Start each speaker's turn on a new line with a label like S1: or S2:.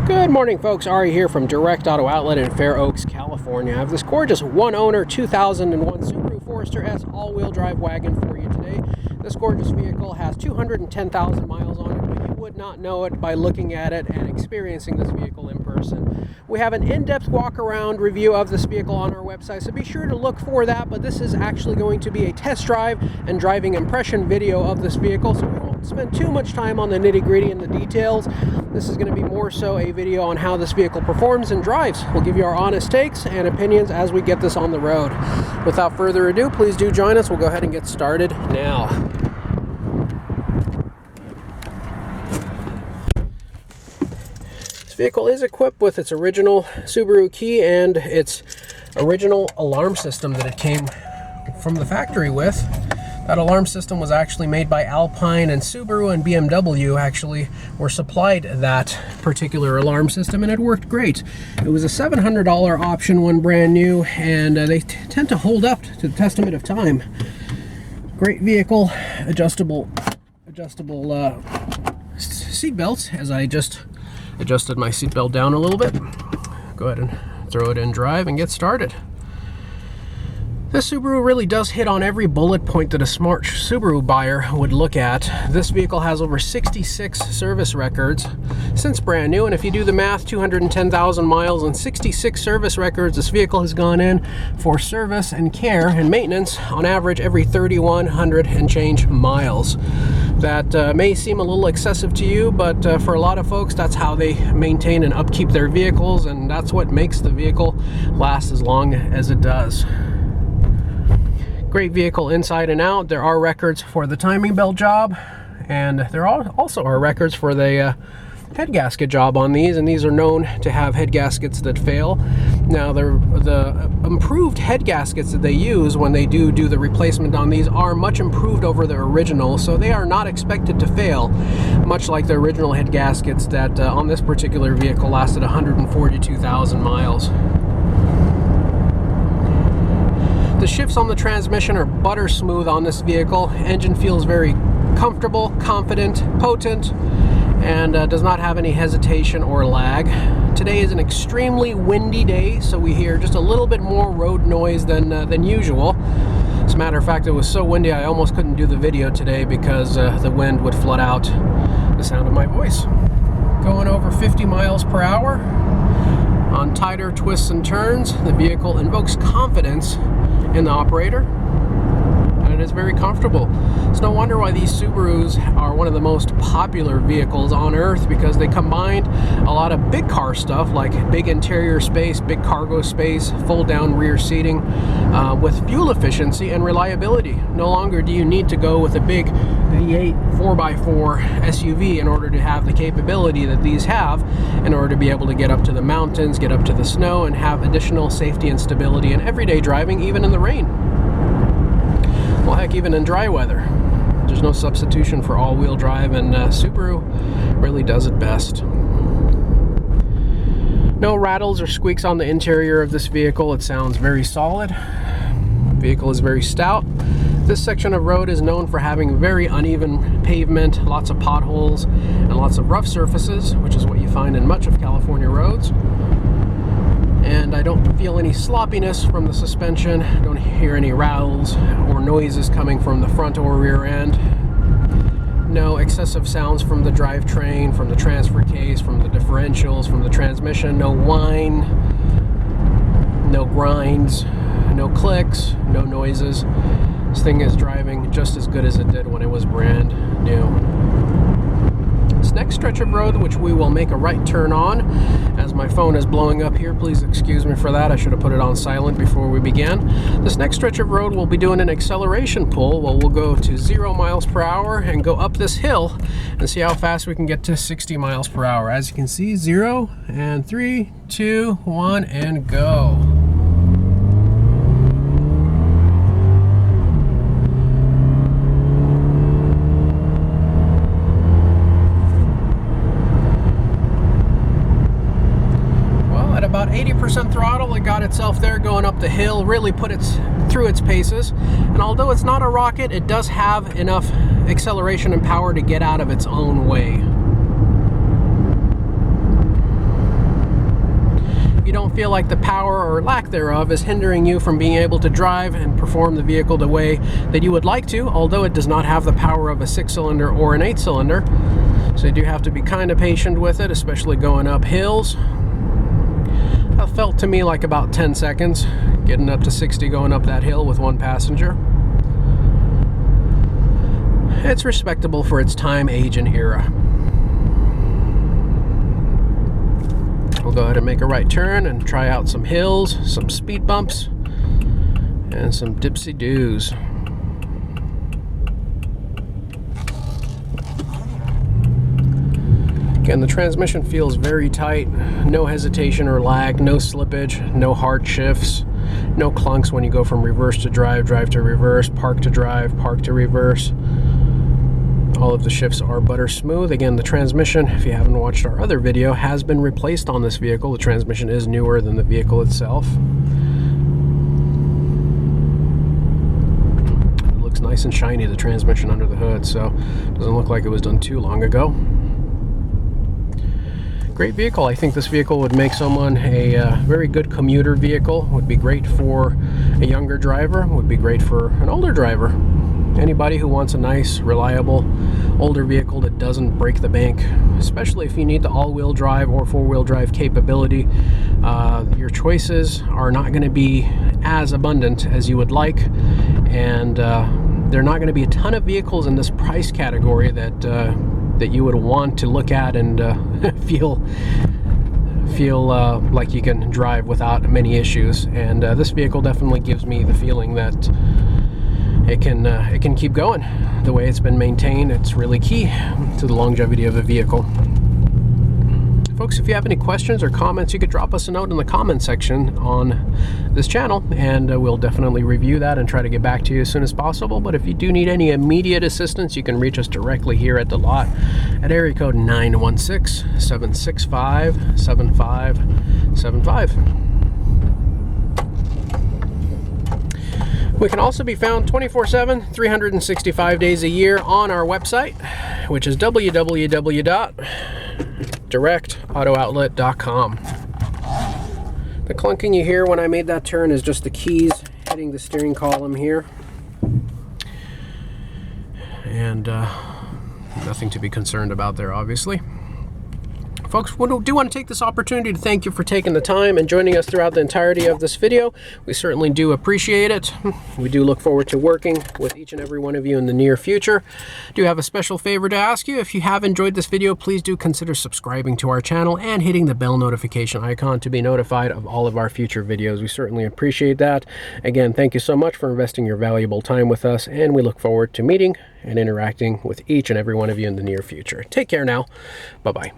S1: Good morning, folks. Ari here from Direct Auto Outlet in Fair Oaks, California. I have this gorgeous one-owner 2001 Subaru Forester S all-wheel drive wagon for you today. This gorgeous vehicle has 210,000 miles on it, but you would not know it by looking at it and experiencing this vehicle in person. We have an in-depth walk-around review of this vehicle on our website, so be sure to look for that, but this is actually going to be a test drive and driving impression video of this vehicle, so we won't spend too much time on the nitty-gritty and the details. This is going to be more so a video on how this vehicle performs and drives. We'll give you our honest takes and opinions as we get this on the road. Without further ado, please do join us. We'll go ahead and get started now. This vehicle is equipped with its original Subaru key and its original alarm system that it came from the factory with. That alarm system was actually made by Alpine, and Subaru and BMW actually were supplied that particular alarm system, and it worked great. It was a $700 option when brand new, and they tend to hold up to the testament of time. Great vehicle, adjustable seat belts, as I just adjusted my seat belt down a little bit. Go ahead and throw it in drive and get started. This Subaru really does hit on every bullet point that a smart Subaru buyer would look at. This vehicle has over 66 service records since brand new, and if you do the math, 210,000 miles and 66 service records, this vehicle has gone in for service and care and maintenance on average every 3,100 and change miles. That may seem a little excessive to you, but for a lot of folks, that's how they maintain and upkeep their vehicles, and that's what makes the vehicle last as long as it does. Great vehicle inside and out. There are records for the timing belt job, and there also are records for the head gasket job on these, and these are known to have head gaskets that fail. Now, the improved head gaskets that they use when they do the replacement on these are much improved over the original, so they are not expected to fail, much like the original head gaskets that on this particular vehicle lasted 142,000 miles. The shifts on the transmission are butter smooth on this vehicle. Engine feels very comfortable, confident, potent, and does not have any hesitation or lag. Today is an extremely windy day, so we hear just a little bit more road noise than usual. As a matter of fact, it was so windy I almost couldn't do the video today because the wind would flood out the sound of my voice. Going over 50 miles per hour. On tighter twists and turns, the vehicle invokes confidence in the operator, and it is very comfortable. It's no wonder why these Subarus are one of the most popular vehicles on earth, because they combined a lot of big car stuff like big interior space, big cargo space, fold down rear seating with fuel efficiency and reliability. No longer do you need to go with a big V8 4x4 SUV in order to have the capability that these have, in order to be able to get up to the mountains, get up to the snow, and have additional safety and stability in everyday driving, even in the rain. Well, heck, even in dry weather. There's no substitution for all-wheel drive, and Subaru really does it best. No rattles or squeaks on the interior of this vehicle. It sounds very solid. The vehicle is very stout. This section of road is known for having very uneven pavement, lots of potholes, and lots of rough surfaces, which is what you find in much of California roads. And I don't feel any sloppiness from the suspension. I don't hear any rattles or noises coming from the front or rear end. No excessive sounds from the drivetrain, from the transfer case, from the differentials, from the transmission. No whine, no grinds, no clicks, no noises. This thing is driving just as good as it did when it was brand new. This next stretch of road, which we will make a right turn on, as my phone is blowing up here, please excuse me for that. I should have put it on silent before we began. This next stretch of road, we'll be doing an acceleration pull. Well, we'll go to 0 miles per hour and go up this hill and see how fast we can get to 60 miles per hour. As you can see, 0 and 3, 2, 1, and go. About 80% throttle, it got itself there going up the hill, really put it through its paces. And although it's not a rocket, it does have enough acceleration and power to get out of its own way. feel like the power or lack thereof is hindering you from being able to drive and perform the vehicle the way that you would like to, although it does not have the power of a 6-cylinder or an 8-cylinder. So you do have to be kind of patient with it, especially going up hills. That felt to me like about 10 seconds, getting up to 60 going up that hill with one passenger. It's respectable for its time, age, and era. We'll go ahead and make a right turn and try out some hills, some speed bumps, and some dipsy-doos. Again, the transmission feels very tight, no hesitation or lag, no slippage, no hard shifts, no clunks when you go from reverse to drive, drive to reverse, park to drive, park to reverse. All of the shifts are butter smooth. Again, the transmission, if you haven't watched our other video, has been replaced on this vehicle. The transmission is newer than the vehicle itself. It looks nice and shiny, the transmission under the hood, so it doesn't look like it was done too long ago. Great vehicle. I think this vehicle would make someone a very good commuter vehicle. Would be great for a younger driver, would be great for an older driver. Anybody who wants a nice, reliable, older vehicle that doesn't break the bank, especially if you need the all-wheel drive or four-wheel drive capability. Your choices are not going to be as abundant as you would like, and there are not going to be a ton of vehicles in this price category that you would want to look at and feel like you can drive without many issues. And this vehicle definitely gives me the feeling that it can keep going the way it's been maintained. It's really key to the longevity of the vehicle. Folks, if you have any questions or comments, you could drop us a note in the comment section on this channel, and we'll definitely review that and try to get back to you as soon as possible. But if you do need any immediate assistance, you can reach us directly here at the lot at area code 916-765-7575. We can also be found 24/7, 365 days a year on our website, which is www.directauto-outlet.com. The clunking you hear when I made that turn is just the keys hitting the steering column here. And nothing to be concerned about there, obviously. Folks, we do want to take this opportunity to thank you for taking the time and joining us throughout the entirety of this video. We certainly do appreciate it. We do look forward to working with each and every one of you in the near future. I do have a special favor to ask you. If you have enjoyed this video, please do consider subscribing to our channel and hitting the bell notification icon to be notified of all of our future videos. We certainly appreciate that. Again, thank you so much for investing your valuable time with us, and we look forward to meeting and interacting with each and every one of you in the near future. Take care now. Bye-bye.